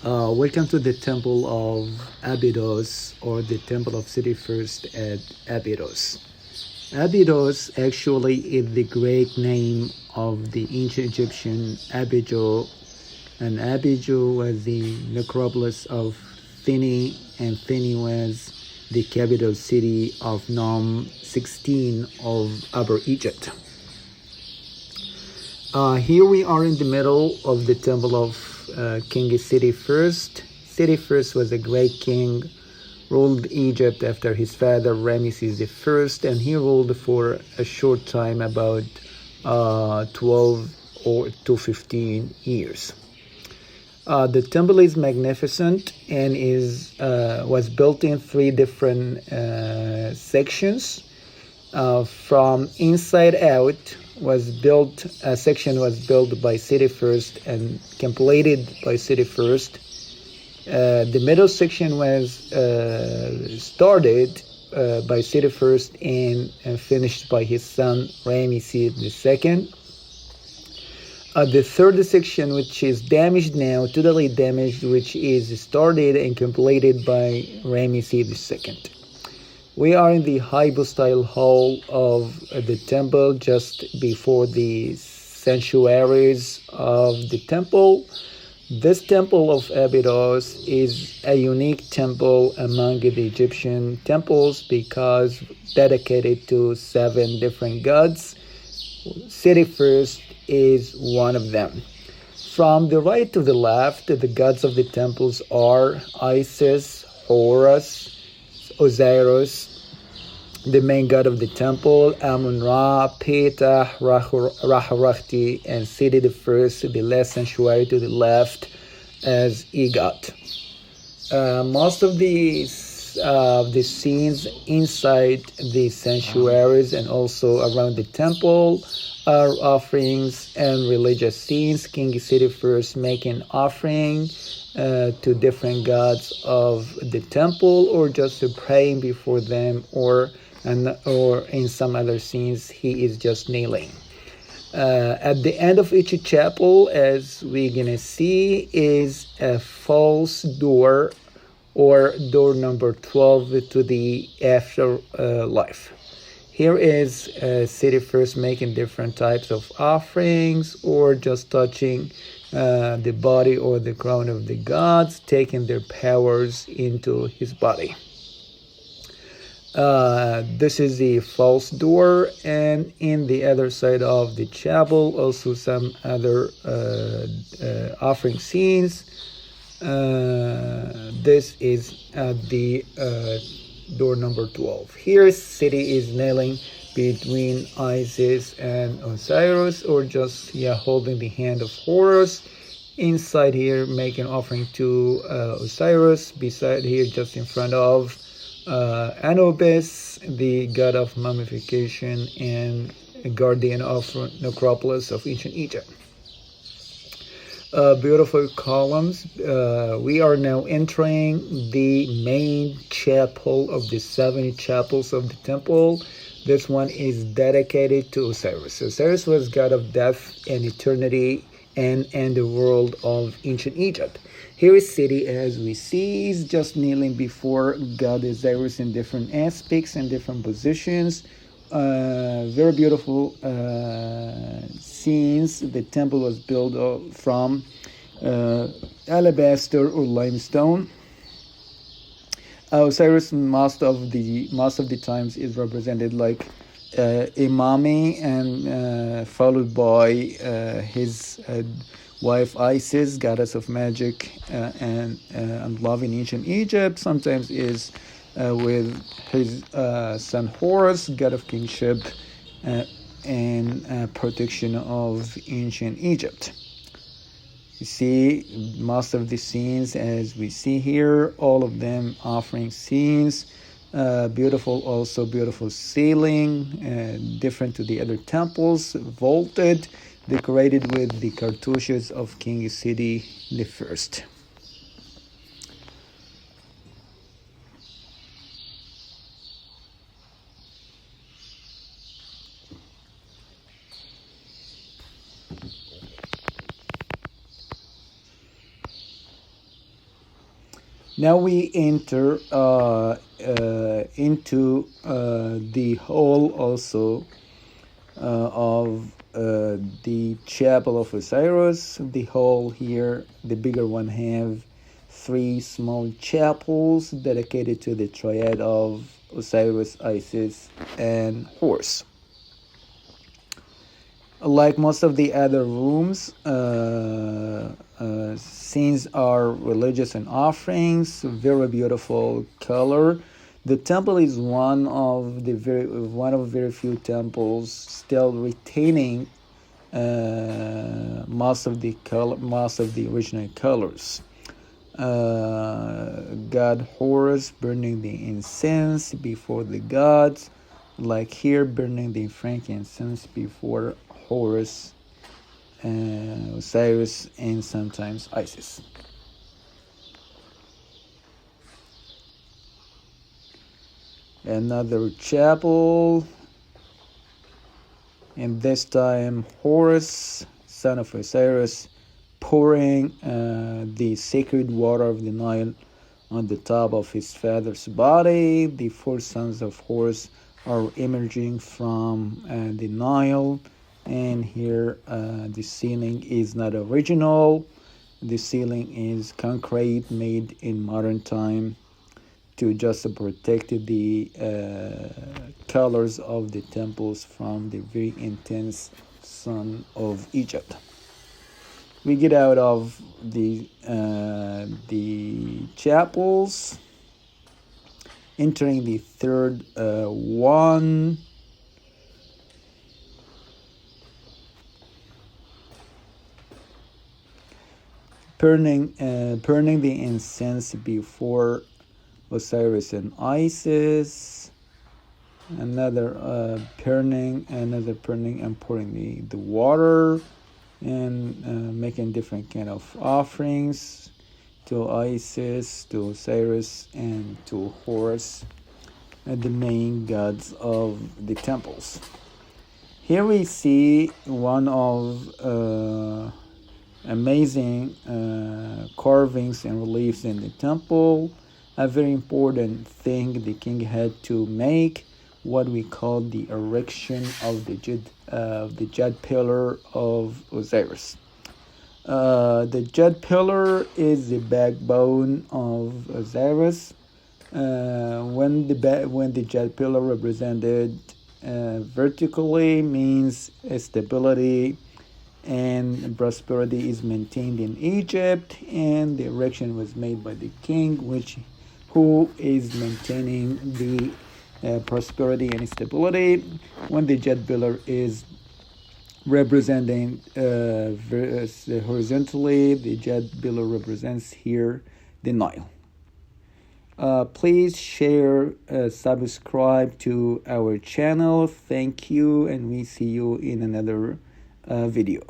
Welcome to the Temple of Abydos, or the Temple of Seti I at Abydos. Abydos actually is the Greek name of the ancient Egyptian Abidjo, and Abidjo was the necropolis of Thini, and Thini was the capital city of Nom 16 of Upper Egypt. Here we are in the middle of the temple of King Seti I. Seti I was a great king, ruled Egypt after his father Ramses I, and he ruled for a short time, about 12 or to 15 years. The temple is magnificent and was built in three different sections. From inside out, a section was built by Seti I and completed by Seti I. The middle section was started by Seti I and finished by his son Ramses II. The third section, which is damaged now, totally damaged, which is started and completed by Ramses II. We are in the hypostyle hall of the temple, just before the sanctuaries of the temple. This temple of Abydos is a unique temple among the Egyptian temples because dedicated to 7 different gods. Seti I is one of them. From the right to the left, the gods of the temples are Isis, Horus, Osiris, the main god of the temple, Amun-Re, Ptah, Reherakhty and Seti I, the last sanctuary to the left, as EGOT. Most of the scenes inside the sanctuaries and also around the temple are offerings and religious scenes. King Seti I making offering to different gods of the temple, or just praying before them, or in some other scenes he is just kneeling. At the end of each chapel, as we're gonna see, is a false door, or door number 12 to the afterlife. Here is Seti I making different types of offerings, or just touching the body or the crown of the gods, taking their powers into his body. This is the false door, and in the other side of the chapel also some other offering scenes. This is the door number 12. Here Seti is kneeling between Isis and Osiris, or just holding the hand of Horus. Inside here making offering to Osiris. Beside here, just in front of Anubis, the god of mummification and guardian of necropolis of ancient Egypt. Beautiful columns. We are now entering the main chapel of the 7 chapels of the temple. This one is dedicated to Osiris. Osiris was god of death and eternity and the world of ancient Egypt. Here is Seti, as we see, is just kneeling before god Osiris in different aspects and different positions. Very beautiful scenes. The temple was built from alabaster or limestone. Osiris most of the times is represented like a mummy, and followed by his wife Isis, goddess of magic and love in ancient Egypt. Sometimes is with his son Horus, god of kingship and protection of ancient Egypt. You see most of the scenes as we see here, all of them offering scenes. Beautiful ceiling, different to the other temples, vaulted, decorated with the cartouches of King Seti I. Now we enter into the hall also of the Chapel of Osiris. The hall here, the bigger one, have 3 small chapels dedicated to the triad of Osiris, Isis, and Horus. Like most of the other rooms, scenes are religious and offerings, very beautiful color. The temple is one of very few temples still retaining most of the original colors. God Horus burning the incense before the gods, like here burning the frankincense before Horus, Osiris, and sometimes Isis. Another chapel, and this time Horus, son of Osiris, pouring the sacred water of the Nile on the top of his father's body. The 4 sons of Horus are emerging from the Nile, and here the ceiling is not original. The ceiling is concrete made in modern time to just protect the colors of the temples from the very intense sun of Egypt. We get out of the chapels, entering the third one. Burning the incense before Osiris and Isis. Another burning, and pouring the water, and making different kind of offerings to Isis, to Osiris, and to Horus, the main gods of the temples. Here we see one of amazing carvings and reliefs in the temple. A very important thing the king had to make, what we call the erection of the jade pillar of Osiris. The jade pillar is the backbone of Osiris. When the jade pillar represented vertically, means stability and prosperity is maintained in Egypt, and the erection was made by the king, who is maintaining the prosperity and stability. When the jade pillar is representing horizontally, the jade pillar represents here the Nile. Please share, subscribe to our channel. Thank you, and we see you in another video.